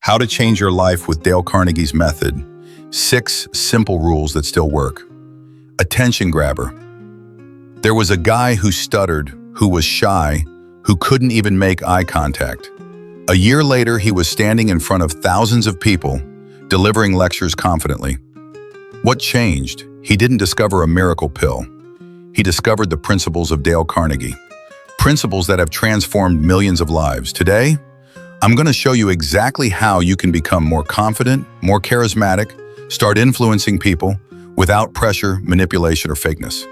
How to Change Your Life with Dale Carnegie's Method. 6 simple rules that still work. Attention grabber. There was a guy who stuttered, who was shy, who couldn't even make eye contact. A year later, he was standing in front of thousands of people, delivering lectures confidently. What changed? He didn't discover a miracle pill. He discovered the principles of Dale Carnegie. Principles that have transformed millions of lives. Today, I'm going to show you exactly how you can become more confident, more charismatic, start influencing people without pressure, manipulation, or fakeness.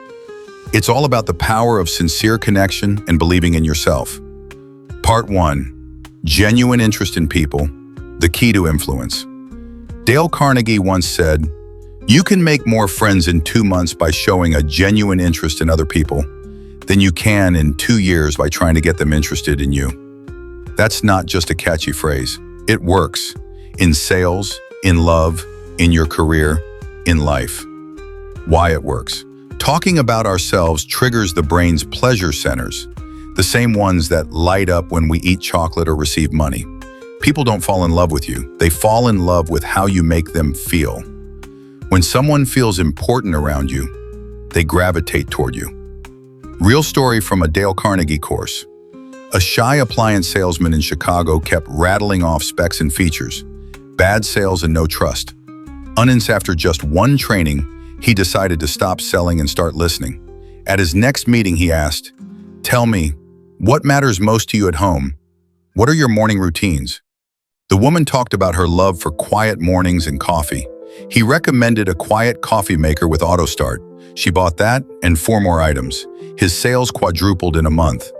It's all about the power of sincere connection and believing in yourself. Part 1. Genuine interest in people, the key to influence. Dale Carnegie once said, "You can make more friends in 2 months by showing a genuine interest in other people than you can in 2 years by trying to get them interested in you." That's not just a catchy phrase. It works in sales, in love, in your career, in life. Why it works. Talking about ourselves triggers the brain's pleasure centers, the same ones that light up when we eat chocolate or receive money. People don't fall in love with you. They fall in love with how you make them feel. When someone feels important around you, they gravitate toward you. Real story from a Dale Carnegie course. A shy appliance salesman in Chicago kept rattling off specs and features, bad sales and no trust. After just one training, he decided to stop selling and start listening. At his next meeting, he asked, "Tell me, what matters most to you at home? What are your morning routines?" The woman talked about her love for quiet mornings and coffee. He recommended a quiet coffee maker with auto start. She bought that and 4 more items. His sales quadrupled in a month.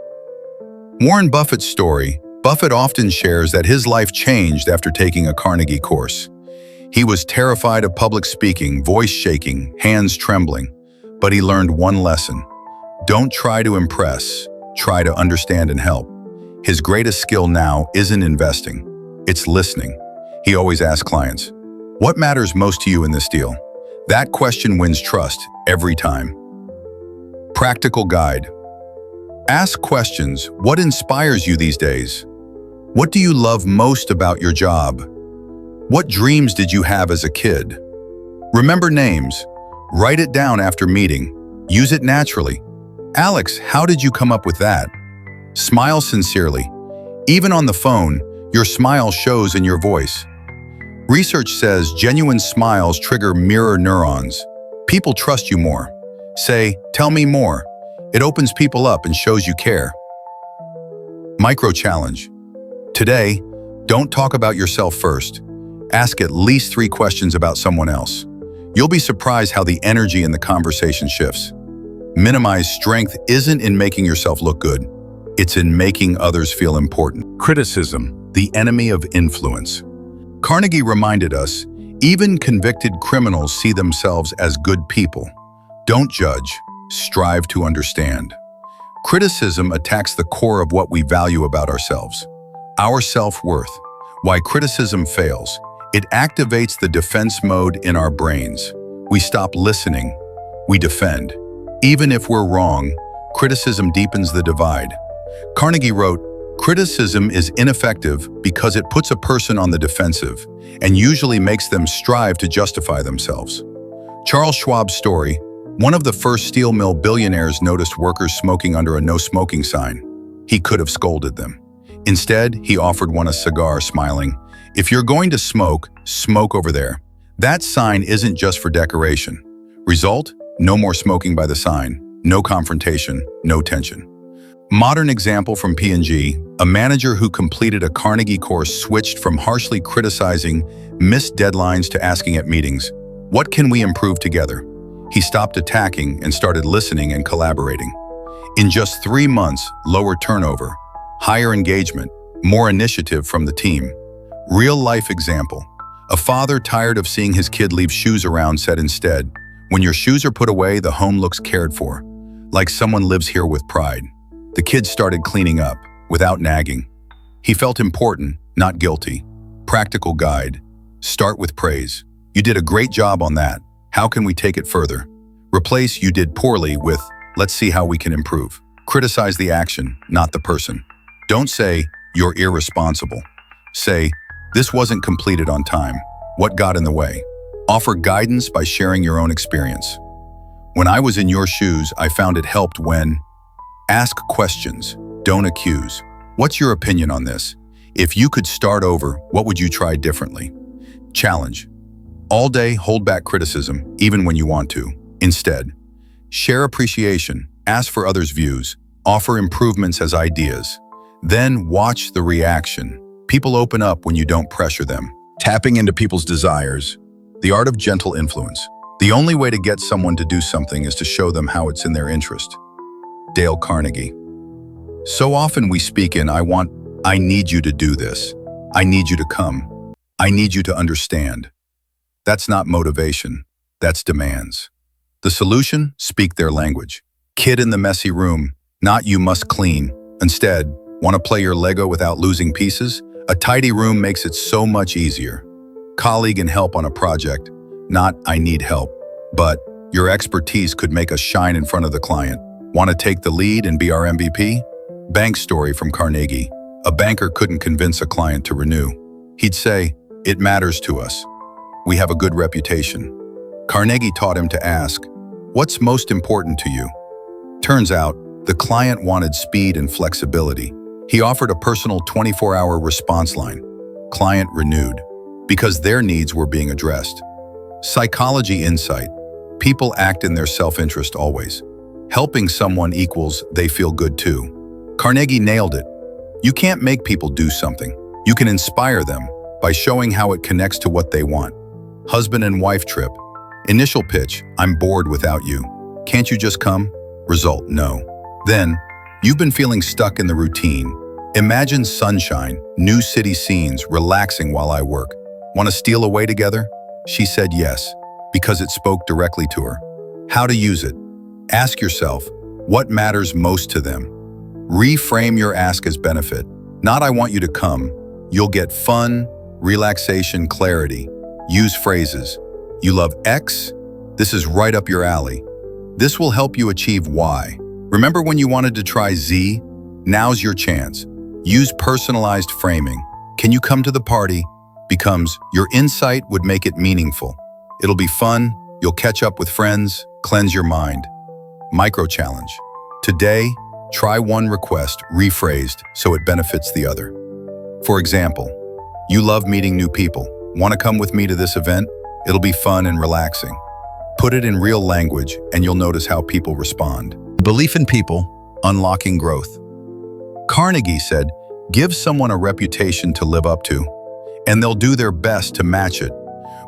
Warren Buffett's story. Buffett often shares that his life changed after taking a Carnegie course. He was terrified of public speaking, voice shaking, hands trembling, but he learned one lesson. Don't try to impress, try to understand and help. His greatest skill now isn't investing, it's listening. He always asks clients, "What matters most to you in this deal?" That question wins trust every time. Practical guide. Ask questions. What inspires you these days? What do you love most about your job? What dreams did you have as a kid? Remember names. Write it down after meeting. Use it naturally. "Alex, how did you come up with that?" Smile sincerely. Even on the phone, your smile shows in your voice. Research says genuine smiles trigger mirror neurons. People trust you more. Say, "Tell me more." It opens people up and shows you care. Micro challenge. Today, don't talk about yourself first. Ask at least 3 questions about someone else. You'll be surprised how the energy in the conversation shifts. Minimize strength isn't in making yourself look good. It's in making others feel important. Criticism, the enemy of influence. Carnegie reminded us, even convicted criminals see themselves as good people. Don't judge. Strive to understand. Criticism attacks the core of what we value about ourselves, our self-worth. Why criticism fails. It activates the defense mode in our brains. We stop listening. We defend. Even if we're wrong, criticism deepens the divide. Carnegie wrote, "Criticism is ineffective because it puts a person on the defensive and usually makes them strive to justify themselves." Charles Schwab's story. One of the first steel mill billionaires noticed workers smoking under a no-smoking sign. He could have scolded them. Instead, he offered one a cigar, smiling, "If you're going to smoke, smoke over there. That sign isn't just for decoration." Result? No more smoking by the sign, no confrontation, no tension. Modern example from P&G, a manager who completed a Carnegie course switched from harshly criticizing missed deadlines to asking at meetings, "What can we improve together?" He stopped attacking and started listening and collaborating. In just 3 months, lower turnover, higher engagement, more initiative from the team. Real-life example. A father tired of seeing his kid leave shoes around said instead, "When your shoes are put away, the home looks cared for, like someone lives here with pride." The kid started cleaning up, without nagging. He felt important, not guilty. Practical guide. Start with praise. "You did a great job on that. How can we take it further?" Replace "you did poorly" with "let's see how we can improve." Criticize the action, not the person. Don't say, "You're irresponsible." Say, "This wasn't completed on time. What got in the way?" Offer guidance by sharing your own experience. When I was in your shoes, I found it helped when ask questions, don't accuse. What's your opinion on this? If you could start over, what would you try differently? Challenge. All day, hold back criticism, even when you want to. Instead, share appreciation, ask for others' views, offer improvements as ideas. Then watch the reaction. People open up when you don't pressure them. Tapping into people's desires. The art of gentle influence. The only way to get someone to do something is to show them how it's in their interest. Dale Carnegie. So often we speak in, I need you to do this. I need you to come. I need you to understand. That's not motivation. That's demands. The solution? Speak their language. Kid in the messy room, not you must clean. Instead, want to play your Lego without losing pieces? A tidy room makes it so much easier. Colleague and help on a project, not I need help, but your expertise could make us shine in front of the client. Want to take the lead and be our MVP? Bank story from Carnegie. A banker couldn't convince a client to renew. He'd say, "It matters to us. We have a good reputation." Carnegie taught him to ask, "What's most important to you?" Turns out, the client wanted speed and flexibility. He offered a personal 24-hour response line. Client renewed, because their needs were being addressed. Psychology insight. People act in their self-interest always. Helping someone equals they feel good too. Carnegie nailed it. You can't make people do something. You can inspire them by showing how it connects to what they want. Husband and wife trip. Initial pitch, "I'm bored without you. Can't you just come?" Result, "No." Then, "You've been feeling stuck in the routine. Imagine sunshine, new city scenes, relaxing while I work. Want to steal away together?" She said yes, because it spoke directly to her. How to use it. Ask yourself, what matters most to them? Reframe your ask as benefit. Not "I want you to come." You'll get fun, relaxation, clarity. Use phrases. "You love X? This is right up your alley." This will help you achieve Y. Remember when you wanted to try Z? Now's your chance. Use personalized framing. "Can you come to the party?" becomes "Your insight would make it meaningful." It'll be fun, you'll catch up with friends, cleanse your mind. Micro challenge. Today, try one request rephrased so it benefits the other. For example, "You love meeting new people. Want to come with me to this event? It'll be fun and relaxing." Put it in real language and you'll notice how people respond. Belief in people, unlocking growth. Carnegie said, give someone a reputation to live up to, and they'll do their best to match it.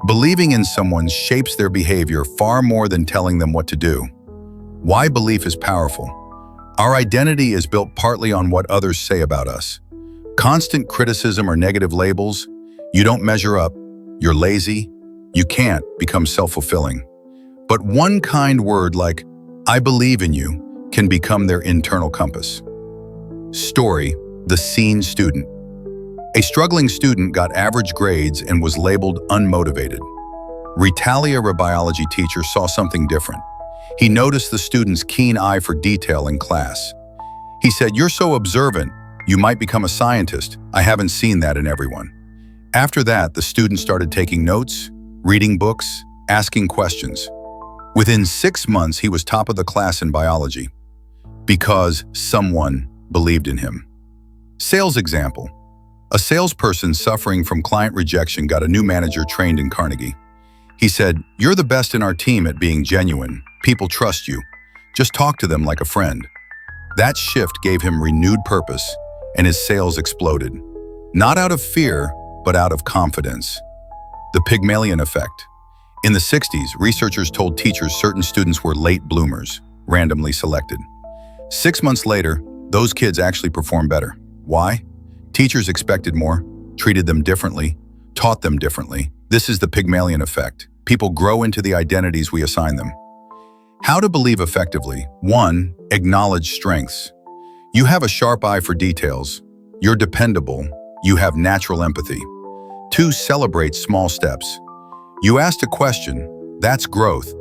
Believing in someone shapes their behavior far more than telling them what to do. Why belief is powerful. Our identity is built partly on what others say about us. Constant criticism or negative labels, "You don't measure up," "You're lazy," "You can't," become self-fulfilling. But one kind word like, "I believe in you," can become their internal compass. Story, the scene student. A struggling student got average grades and was labeled unmotivated. Ritalia, a biology teacher, saw something different. He noticed the student's keen eye for detail in class. He said, "You're so observant, you might become a scientist. I haven't seen that in everyone." After that, the student started taking notes, reading books, asking questions. Within 6 months, he was top of the class in biology because someone believed in him. Sales example. A salesperson suffering from client rejection got a new manager trained in Carnegie. He said, "You're the best in our team at being genuine. People trust you. Just talk to them like a friend." That shift gave him renewed purpose, and his sales exploded. Not out of fear, but out of confidence. The Pygmalion effect. In the 60s, researchers told teachers certain students were late bloomers, randomly selected. 6 months later, those kids actually performed better. Why? Teachers expected more, treated them differently, taught them differently. This is the Pygmalion effect. People grow into the identities we assign them. How to believe effectively. 1. Acknowledge strengths. You have a sharp eye for details. You're dependable. You have natural empathy. 2. Celebrate small steps. You asked a question. That's growth.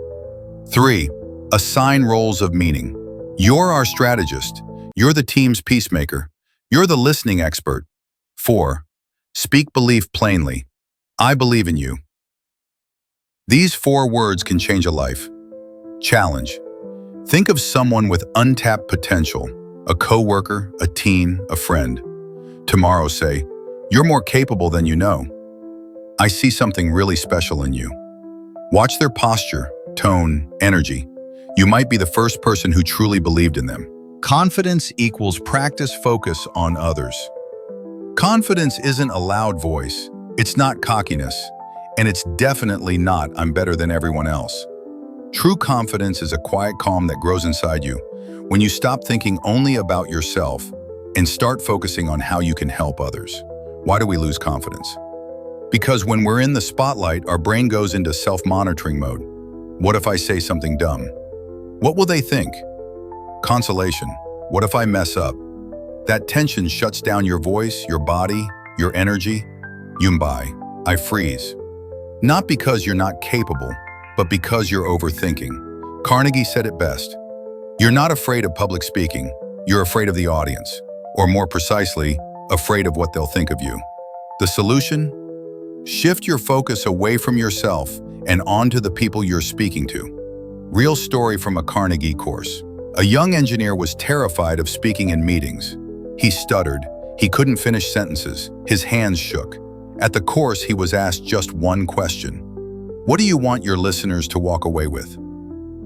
3. Assign roles of meaning. You're our strategist. You're the team's peacemaker. You're the listening expert. 4. Speak belief plainly. I believe in you. These 4 words can change a life. Challenge. Think of someone with untapped potential, a coworker, a teen, a friend. Tomorrow say, "You're more capable than you know. I see something really special in you." Watch their posture, tone, energy. You might be the first person who truly believed in them. Confidence equals practice focus on others. Confidence isn't a loud voice, it's not cockiness, and it's definitely not "I'm better than everyone else." True confidence is a quiet calm that grows inside you when you stop thinking only about yourself and start focusing on how you can help others. Why do we lose confidence? Because when we're in the spotlight, our brain goes into self-monitoring mode. What if I say something dumb? What will they think? Consolation. What if I mess up? That tension shuts down your voice, your body, your energy. Yumbai. I freeze. Not because you're not capable, but because you're overthinking. Carnegie said it best. You're not afraid of public speaking. You're afraid of the audience. Or more precisely, afraid of what they'll think of you. The solution? Shift your focus away from yourself and onto the people you're speaking to. Real story from a Carnegie course. A young engineer was terrified of speaking in meetings. He stuttered. He couldn't finish sentences. His hands shook. At the course, he was asked just one question. What do you want your listeners to walk away with?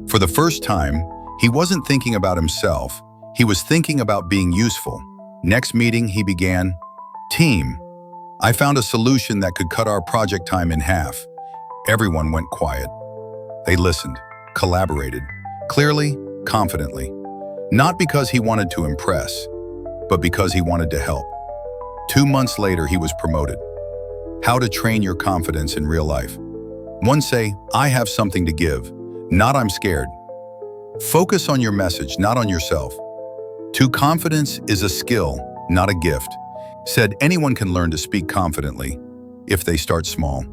For the first time, he wasn't thinking about himself. He was thinking about being useful. Next meeting, he began, "Team, I found a solution that could cut our project time in half." Everyone went quiet. They listened, collaborated, clearly, confidently. Not because he wanted to impress, but because he wanted to help. 2 months later, he was promoted. How to train your confidence in real life. 1. Say, "I have something to give," not "I'm scared." Focus on your message, not on yourself. 2. Confidence is a skill, not a gift. Said anyone can learn to speak confidently if they start small.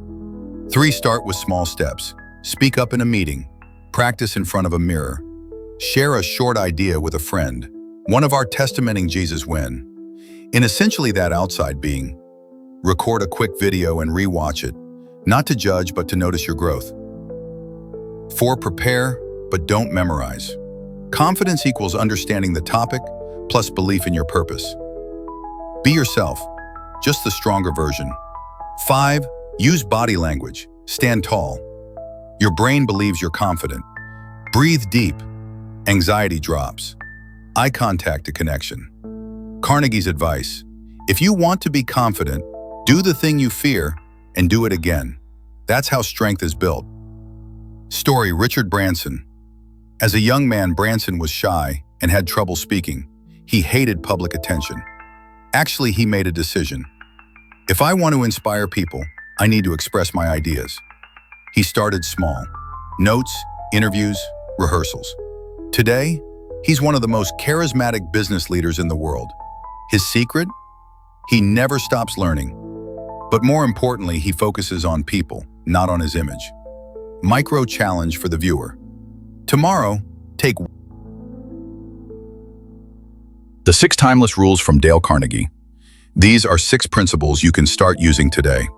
3. Start with small steps. Speak up in a meeting. Practice in front of a mirror. Share a short idea with a friend. One of our testamenting Jesus when. In essentially that outside being. Record a quick video and re-watch it. Not to judge, but to notice your growth. 4. Prepare, but don't memorize. Confidence equals understanding the topic plus belief in your purpose. Be yourself, just the stronger version. 5. Use body language. Stand tall. Your brain believes you're confident. Breathe deep. Anxiety drops. Eye contact to connection. Carnegie's advice. If you want to be confident, do the thing you fear and do it again. That's how strength is built. Story: Richard Branson. As a young man, Branson was shy and had trouble speaking. He hated public attention. Actually, he made a decision. If I want to inspire people, I need to express my ideas. He started small. Notes, interviews, rehearsals. Today, he's one of the most charismatic business leaders in the world. His secret? He never stops learning. But more importantly, he focuses on people, not on his image. Micro challenge for the viewer. Tomorrow, take the 6 timeless rules from Dale Carnegie. These are 6 principles you can start using today.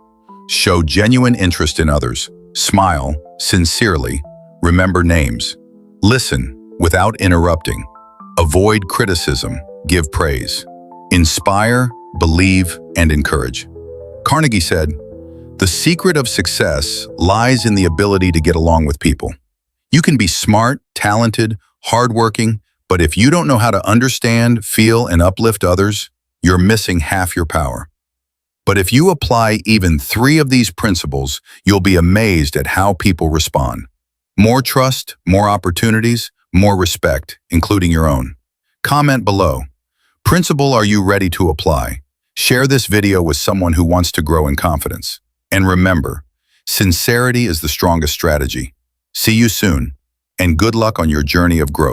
Show genuine interest in others. Smile sincerely. Remember names. Listen without interrupting. Avoid criticism. Give praise. Inspire, believe, and encourage. Carnegie said, "The secret of success lies in the ability to get along with people." You can be smart, talented, hardworking, but if you don't know how to understand, feel, and uplift others, you're missing half your power. But if you apply even 3 of these principles, you'll be amazed at how people respond. More trust, more opportunities, more respect, including your own. Comment below. Principle are you ready to apply? Share this video with someone who wants to grow in confidence. And remember, sincerity is the strongest strategy. See you soon, and good luck on your journey of growth.